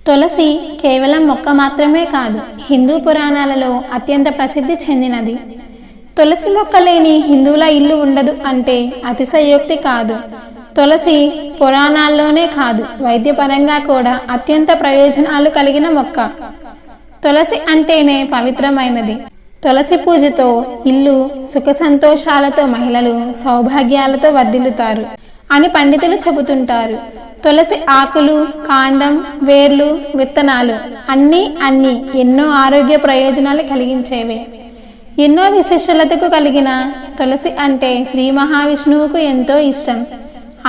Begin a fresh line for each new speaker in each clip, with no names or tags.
తులసి కేవలం మొక్క మాత్రమే కాదు, హిందూ పురాణాలలో అత్యంత ప్రసిద్ధి చెందినది. తులసి మొక్క లేని హిందువుల ఇల్లు ఉండదు అంటే అతిశయోక్తి కాదు. తులసి పురాణాల్లోనే కాదు, వైద్యపరంగా కూడా అత్యంత ప్రయోజనాలు కలిగిన మొక్క. తులసి అంటేనే పవిత్రమైనది. తులసి పూజతో ఇల్లు సుఖ సంతోషాలతో, మహిళలు సౌభాగ్యాలతో వర్ధిల్లుతారు అని పండితులు చెబుతుంటారు. తులసి ఆకులు, కాండం, వేర్లు, విత్తనాలు అన్నీ ఎన్నో ఆరోగ్య ప్రయోజనాలు కలిగించేవే. ఎన్నో విశేషాలతకు కలిగిన తులసి అంటే శ్రీ మహావిష్ణువుకు ఎంతో ఇష్టం.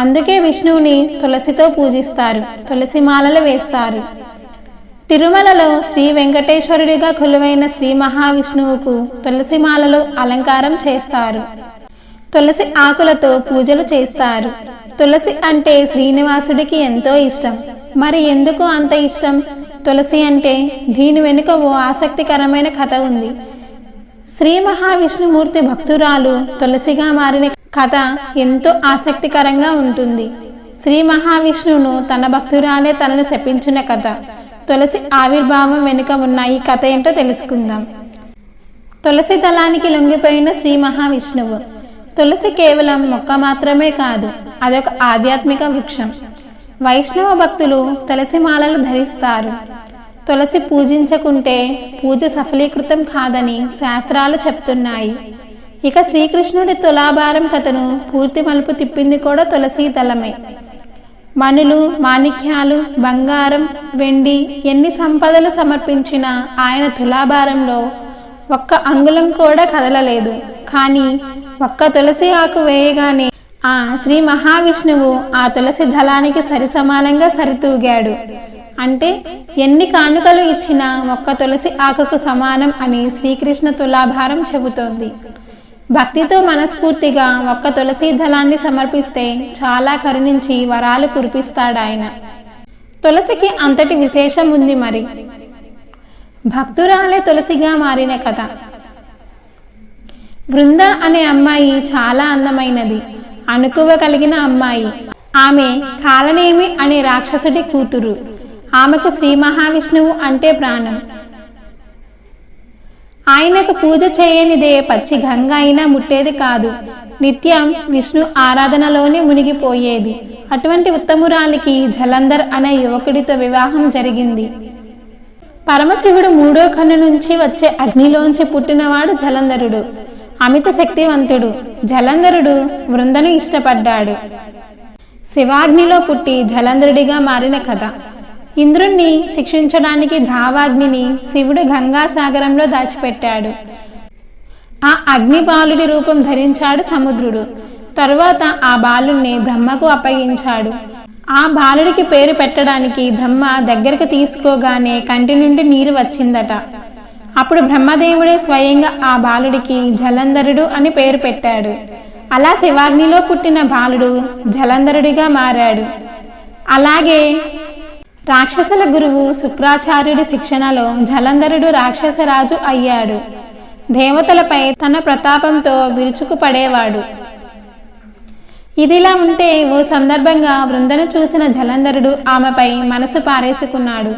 అందుకే విష్ణువుని తులసితో పూజిస్తారు, తులసి మాలలు వేస్తారు. తిరుమలలో శ్రీ వెంకటేశ్వరుడిగా కొలువైన శ్రీ మహావిష్ణువుకు తులసి మాలలు అలంకారం చేస్తారు. తులసి ఆకులతో పూజలు చేస్తారు. తులసి అంటే శ్రీనివాసుడికి ఎంతో ఇష్టం. మరి ఎందుకు అంత ఇష్టం తులసి అంటే? దీని వెనుక ఓ ఆసక్తికరమైన కథ ఉంది. శ్రీ మహావిష్ణుమూర్తి భక్తురాలు తులసిగా మారిన కథ ఎంతో ఆసక్తికరంగా ఉంటుంది. శ్రీ మహావిష్ణువును తన భక్తురాలే తనను శపించిన కథ. తులసి ఆవిర్భావం వెనుక ఉన్న ఈ కథ ఏంటో తెలుసుకుందాం. తులసి దళానికి లొంగిపోయిన శ్రీ మహావిష్ణువు. తులసి కేవలం మొక్క మాత్రమే కాదు, అదొక ఆధ్యాత్మిక వృక్షం. వైష్ణవ భక్తులు తులసి మాలలు ధరిస్తారు. తులసి పూజించకుంటే పూజ సఫలీకృతం కాదని శాస్త్రాలు చెప్తున్నాయి. ఇక శ్రీకృష్ణుడి తులాభారం కథను పూర్తి మలుపు తిప్పింది కూడా తులసి దళమే. మణులు, మాణిక్యాలు, బంగారం, వెండి ఎన్ని సంపదలు సమర్పించినా ఆయన తులాభారంలో ఒక్క అంగుళం కూడా కదలలేదు. కానీ ఒక్క తులసి ఆకు వేయగానే ఆ శ్రీ మహావిష్ణువు ఆ తులసి దళానికి సరిసమానంగా సరితూగాడు. అంటే ఎన్ని కానుకలు ఇచ్చినా ఒక్క తులసి ఆకుకు సమానం అని శ్రీకృష్ణ తులాభారం చెబుతోంది. భక్తితో మనస్ఫూర్తిగా ఒక్క తులసి దళాన్ని సమర్పిస్తే చాలా కరుణించి వరాలు కురిపిస్తాడాయన. తులసికి అంతటి విశేషం ఉంది. మరి భక్తురాలే తులసిగా మారిన కథ. బృంద అనే అమ్మాయి చాలా అందమైనది, అణకువ కలిగిన అమ్మాయి. ఆమె కాలనేమి అనే రాక్షసుడి కూతురు. ఆమెకు శ్రీ మహావిష్ణువు అంటే ప్రాణం. ఆయనకు పూజ చేయనిదే పచ్చి గంగ అయినా ముట్టేది కాదు. నిత్యం విష్ణు ఆరాధనలోనే మునిగిపోయేది. అటువంటి ఉత్తమురాలికి జలంధర్ అనే యువకుడితో వివాహం జరిగింది. పరమశివుడు మూడో కన్ను నుంచి వచ్చే అగ్నిలోంచి పుట్టినవాడు జలంధరుడు. అమిత శక్తివంతుడు. జలంధరుడు బృందను ఇష్టపడ్డాడు. శివాగ్నిలో పుట్టి జలంధరుడిగా మారిన కథ. ఇంద్రుణ్ణి శిక్షించడానికి ధావాగ్నిని శివుడు గంగాసాగరంలో దాచిపెట్టాడు. ఆ అగ్ని బాలుడి రూపం ధరించాడు సముద్రుడు. తరువాత ఆ బాలుణ్ణి బ్రహ్మకు అప్పగించాడు. ఆ బాలుడికి పేరు పెట్టడానికి బ్రహ్మ దగ్గరకు తీసుకోగానే కంటి నుండి నీరు వచ్చిందట. అప్పుడు బ్రహ్మదేవుడే స్వయంగా ఆ బాలుడికి జలంధరుడు అని పేరు పెట్టాడు. అలా శివాగ్నిలో పుట్టిన బాలుడు జలంధరుడిగా మారాడు. అలాగే రాక్షసుల గురువు శుక్రాచార్యుడి శిక్షణలో జలంధరుడు రాక్షసరాజు అయ్యాడు. దేవతలపై తన ప్రతాపంతో విరుచుకుపడేవాడు. ఇదిలా ఉంటే ఓ సందర్భంగా బృందను చూసిన జలంధరుడు ఆమెపై మనసు పారేసుకున్నాడు.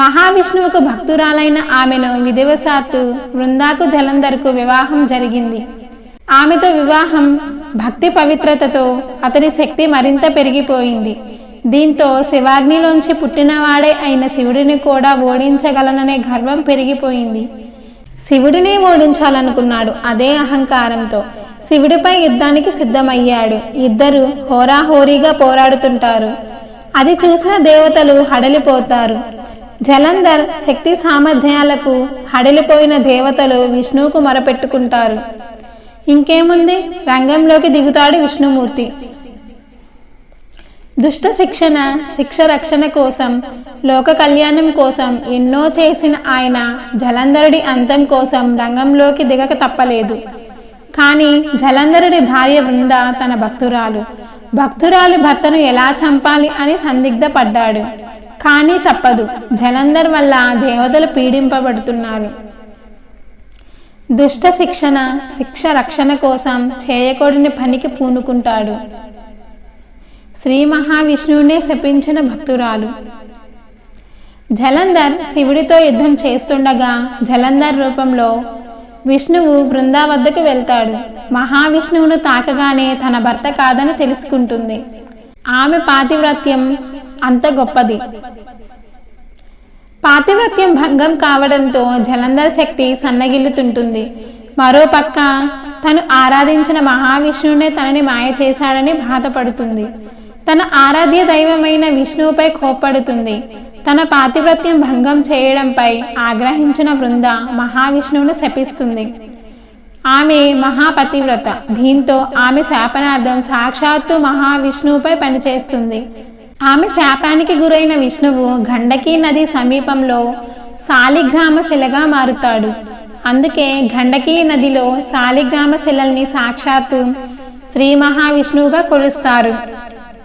మహావిష్ణువుకు భక్తురాలైన ఆమెను విధివశాత్తు బృందాకు జలంధర్కు వివాహం జరిగింది. ఆమెతో వివాహం భక్తి పవిత్రతతో అతని శక్తి మరింత పెరిగిపోయింది. దీంతో శివాగ్నిలోంచి పుట్టినవాడే అయిన శివుడిని కూడా ఓడించగలననే గర్వం పెరిగిపోయింది. శివుడిని ఓడించాలనుకున్నాడు. అదే అహంకారంతో శివుడిపై యుద్ధానికి సిద్ధమయ్యాడు. ఇద్దరు హోరాహోరీగా పోరాడుతుంటారు. అది చూసిన దేవతలు హడలిపోతారు. జలంధర్ శక్తి సామర్థ్యాలకు హడలిపోయిన దేవతలు విష్ణువుకు మొరపెట్టుకుంటారు. ఇంకేముంది, రంగంలోకి దిగుతాడు విష్ణుమూర్తి. దుష్ట శిక్ష రక్షణ కోసం, లోక కళ్యాణం కోసం ఎన్నో చేసిన ఆయన జలంధరుడి అంతం కోసం రంగంలోకి దిగక తప్పలేదు. కానీ జలంధరుడి భార్య బృంద తన భక్తురాలు భర్తను ఎలా చంపాలి అని సందిగ్ధపడ్డాడు. కానీ తప్పదు, జలంధర్ వల్ల దేవతలు పీడింపబడుతున్నారు. దుష్ట శిక్ష రక్షణ కోసం చేయకూడని పనికి పూనుకుంటాడు. శ్రీ మహావిష్ణువునే శపించిన భక్తురాలు. జలంధర్ శివుడితో యుద్ధం చేస్తుండగా జలంధర్ రూపంలో విష్ణువు బృంద వద్దకు వెళ్తాడు. మహావిష్ణువును తాకగానే తన భర్త కాదని తెలుసుకుంటుంది. ఆమె పాతివ్రత్యం అంత గొప్పది. పాతివ్రత్యం భంగం కావడంతో జలంధర్ శక్తి సన్నగిల్లుతుంటుంది. మరోపక్క తను ఆరాధించిన మహావిష్ణువునే తనని మాయ చేశాడని బాధపడుతుంది. తన ఆరాధ్య దైవమైన విష్ణువుపై కోప్పడుతుంది. తన పాతివ్రత్యం భంగం చేయడంపై ఆగ్రహించిన బృంద మహావిష్ణువును శపిస్తుంది. ఆమె మహాపతివ్రత. దీంతో ఆమె శాపనార్థం సాక్షాత్తు మహావిష్ణువుపై పనిచేస్తుంది. ఆమె శాపానికి గురైన విష్ణువు గండకీ నది సమీపంలో శాలిగ్రామ శిలగా మారుతాడు. అందుకే గండకీ నదిలో శాలిగ్రామ శిలల్ని సాక్షాత్తు శ్రీ మహావిష్ణువుగా కొలుస్తారు.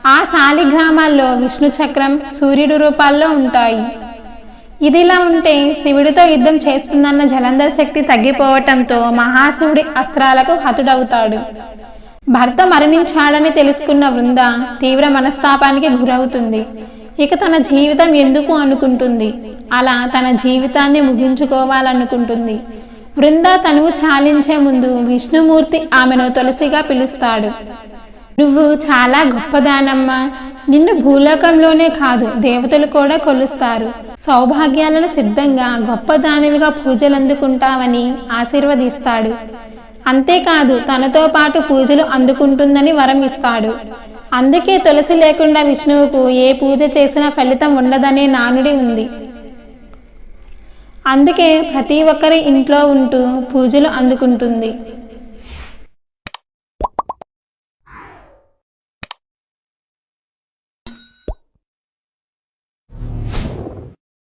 ఆ శాలిగ్రామాల్లో విష్ణు చక్రం, సూర్యుడు రూపాల్లో ఉంటాయి. ఇదిలా ఉంటే శివుడితో యుద్ధం చేస్తుందన్న జలంధర్ శక్తి తగ్గిపోవటంతో మహాశివుడి అస్త్రాలకు హతుడవుతాడు. భర్త మరణించాడని తెలుసుకున్న బృంద తీవ్ర మనస్తాపానికి గురవుతుంది. ఇక తన జీవితం ఎందుకు అనుకుంటుంది. అలా తన జీవితాన్ని ముగించుకోవాలనుకుంటుంది. బృంద తనువు చాలించే ముందు విష్ణుమూర్తి ఆమెను తులసిగా పిలుస్తాడు. నువ్వు చాలా గొప్పదానమ్మా. నిన్ను భూలోకంలోనే కాదు దేవతలు కూడా కొలుస్తారు. సౌభాగ్యాలను సిద్ధంగా గొప్పదానివిగా పూజలు అందుకుంటావని ఆశీర్వదిస్తాడు. అంతేకాదు తనతో పాటు పూజలు అందుకుంటుందని వరం ఇస్తాడు. అందుకే తులసి లేకుండా విష్ణువుకు ఏ పూజ చేసినా ఫలితం ఉండదనే నానుడి ఉంది. అందుకే ప్రతి ఒక్కరి ఇంట్లో ఉంటూ పూజలు అందుకుంటుంది.